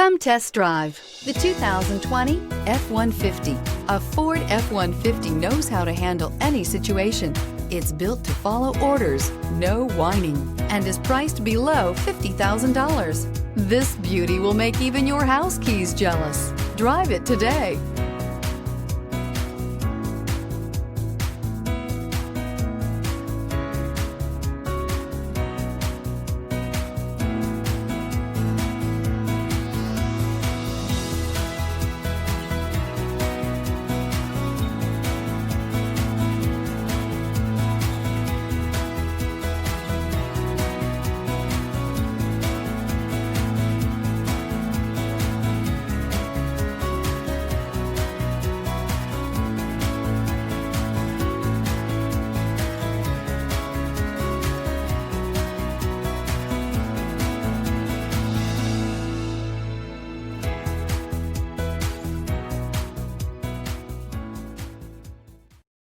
Come test drive the 2020 F-150. A Ford F-150 knows how to handle any situation. It's built to follow orders, no whining, and is priced below $50,000. This beauty will make even your house keys jealous. Drive it today.